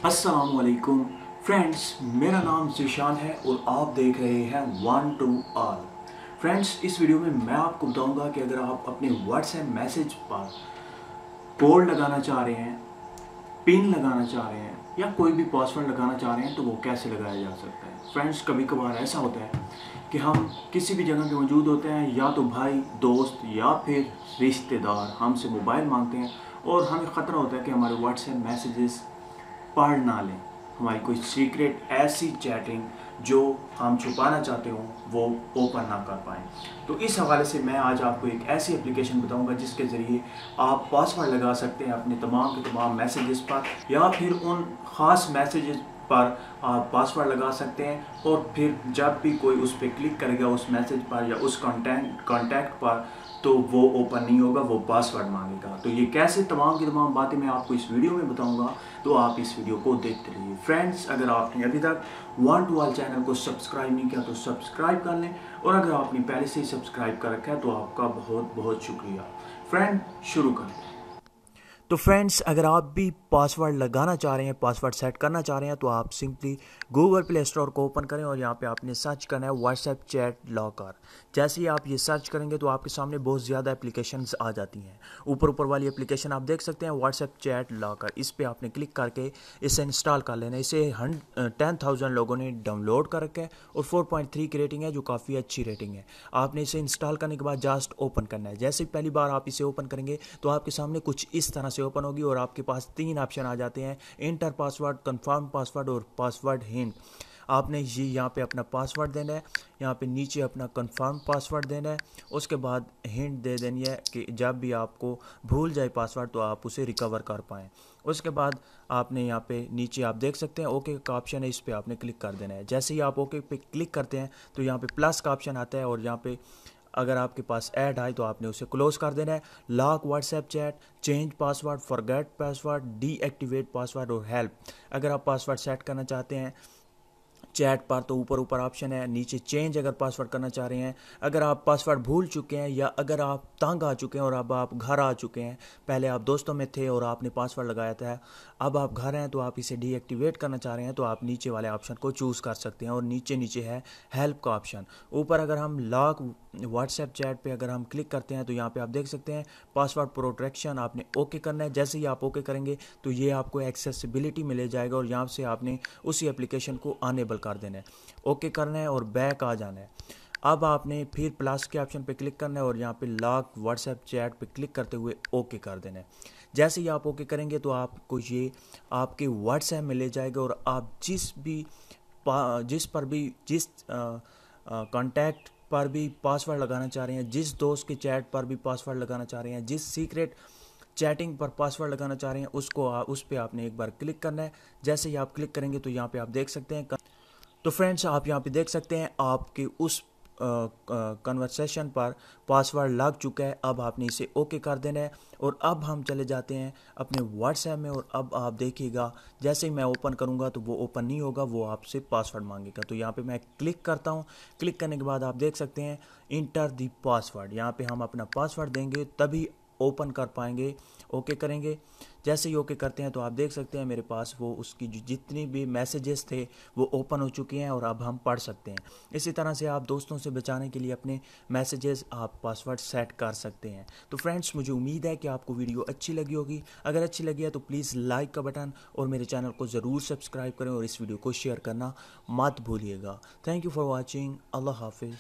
अस्सलामुअलैकुम फ्रेंड्स, मेरा नाम ज़ीशान है और आप देख रहे हैं वन टू ऑल। फ्रेंड्स, इस वीडियो में मैं आपको बताऊंगा कि अगर आप अपने व्हाट्सएप मैसेज पर कोड लगाना चाह रहे हैं, पिन लगाना चाह रहे हैं या कोई भी पासवर्ड लगाना चाह रहे हैं तो वो कैसे लगाया जा सकता है। फ्रेंड्स, कभी कभार ऐसा होता है कि हम किसी भी जगह पे मौजूद होते हैं, या तो भाई दोस्त या फिर रिश्तेदार हमसे मोबाइल मांगते हैं और हमें ख़तरा होता है कि हमारे व्हाट्सएप मैसेजेस पढ़ ना लें, हमारी कोई सीक्रेट ऐसी चैटिंग जो हम छुपाना चाहते हो वो ओपन ना कर पाएँ। तो इस हवाले से मैं आज आपको एक ऐसी एप्लीकेशन बताऊंगा जिसके ज़रिए आप पासवर्ड लगा सकते हैं अपने तमाम के तमाम मैसेजेस पर, या फिर उन ख़ास मैसेजेस पर आप पासवर्ड लगा सकते हैं और फिर जब भी कोई उस पर क्लिक करेगा उस मैसेज पर या उस कॉन्टैक्ट पर तो वो ओपन नहीं होगा, वो पासवर्ड मांगेगा। तो ये कैसे तमाम की तमाम बातें मैं आपको इस वीडियो में बताऊंगा, तो आप इस वीडियो को देखते रहिए। फ्रेंड्स, अगर आपने अभी तक वन टू ऑल चैनल को सब्सक्राइब नहीं किया तो सब्सक्राइब कर लें, और अगर आपने पहले से ही सब्सक्राइब कर रखा है तो आपका बहुत बहुत शुक्रिया। फ्रेंड, शुरू करते हैं। तो फ्रेंड्स, अगर आप भी पासवर्ड लगाना चाह रहे हैं, पासवर्ड सेट करना चाह रहे हैं, तो आप सिंपली गूगल प्ले स्टोर को ओपन करें और यहाँ पे आपने सर्च करना है व्हाट्सएप चैट लॉकर। जैसे ही आप ये सर्च करेंगे तो आपके सामने बहुत ज़्यादा एप्लीकेशंस आ जाती हैं। ऊपर वाली एप्लीकेशन आप देख सकते हैं व्हाट्सएप चैट लॉकर, इस पर आपने क्लिक करके इसे इंस्टॉल कर लेना है। इसे 10,000 लोगों ने डाउनलोड कर रखा है और 4.3 की रेटिंग है, जो काफ़ी अच्छी रेटिंग है। आपने इसे इंस्टॉल करने के बाद जस्ट ओपन करना है। जैसे पहली बार आप इसे ओपन करेंगे तो आपके सामने कुछ इस तरह से ओपन होगी और आपके पास 3 ऑप्शन आ जाते हैं: इंटर पासवर्ड, कंफर्म पासवर्ड और पासवर्ड हिंट। आपने ये यहाँ पे अपना पासवर्ड देना है, यहाँ पे नीचे अपना कंफर्म पासवर्ड देना है, उसके बाद हिंट दे देनी है कि जब भी आपको भूल जाए पासवर्ड तो आप उसे रिकवर कर पाएँ। उसके बाद आपने यहाँ पे नीचे आप देख सकते हैं ओके का ऑप्शन है, इस पर आपने क्लिक कर देना है। जैसे ही आप ओके पे क्लिक करते हैं तो यहाँ पे प्लस का ऑप्शन आता है और यहाँ पे अगर आपके पास ऐड आए तो आपने उसे क्लोज कर देना है। Lock WhatsApp chat, change password, forget password, deactivate password और हेल्प। अगर आप पासवर्ड सेट करना चाहते हैं चैट पर तो ऊपर ऑप्शन है, नीचे चेंज अगर पासवर्ड करना चाह रहे हैं। अगर आप पासवर्ड भूल चुके हैं या अगर आप तंग आ चुके हैं और अब आप घर आ चुके हैं, पहले आप दोस्तों में थे और आपने पासवर्ड लगाया था, अब आप घर हैं तो आप इसे डीएक्टिवेट करना चाह रहे हैं, तो आप नीचे वाले ऑप्शन को चूज़ कर सकते हैं और नीचे है हेल्प का ऑप्शन। ऊपर अगर हम लॉक व्हाट्सएप चैट पे अगर हम क्लिक करते हैं तो यहाँ पे आप देख सकते हैं पासवर्ड प्रोटेक्शन, आपने ओके करना है। जैसे ही आप ओके करेंगे तो ये आपको एक्सेसिबिलिटी मिल जाएगा और यहाँ से आपने उसी एप्लीकेशन को अनेबल कर देना है, ओके करना है और बैक आ जाना है। अब आपने फिर प्लस के ऑप्शन पे क्लिक करना है और यहाँ पे लॉक व्हाट्सएप चैट पे क्लिक करते हुए ओके कर देना है। जैसे ही आप ओके करेंगे तो आपको ये आपके व्हाट्सएप में ले जाएगा और आप जिस कॉन्टैक्ट पर भी पासवर्ड लगाना चाह रहे हैं, जिस दोस्त के चैट पर भी पासवर्ड लगाना चाह रहे हैं, जिस सीक्रेट चैटिंग पर पासवर्ड लगाना चाह रहे हैं, उस पर आपने एक बार क्लिक करना है। जैसे ही आप क्लिक करेंगे तो यहाँ पे आप देख सकते हैं। तो फ्रेंड्स, आप यहाँ पे देख सकते हैं आपके उस कन्वर्सेशन पर पासवर्ड लग चुका है। अब आपने इसे ओके कर देना है और अब हम चले जाते हैं अपने व्हाट्सएप में और अब आप देखिएगा जैसे ही मैं ओपन करूँगा तो वो ओपन नहीं होगा, वो आपसे पासवर्ड मांगेगा। तो यहाँ पे मैं क्लिक करता हूँ। क्लिक करने के बाद आप देख सकते हैं इंटर दी पासवर्ड, यहाँ पे हम अपना पासवर्ड देंगे तभी ओपन कर पाएंगे। ओके करेंगे। जैसे ही ओके करते हैं तो आप देख सकते हैं मेरे पास वो उसकी जितनी भी मैसेजेस थे वो ओपन हो चुके हैं और अब हम पढ़ सकते हैं। इसी तरह से आप दोस्तों से बचाने के लिए अपने मैसेजेस आप पासवर्ड सेट कर सकते हैं। तो फ्रेंड्स, मुझे उम्मीद है कि आपको वीडियो अच्छी लगी होगी। अगर अच्छी लगी है तो प्लीज़ लाइक का बटन और मेरे चैनल को ज़रूर सब्सक्राइब करें और इस वीडियो को शेयर करना मत भूलिएगा। Thank you for watching. अल्लाह हाफिज़।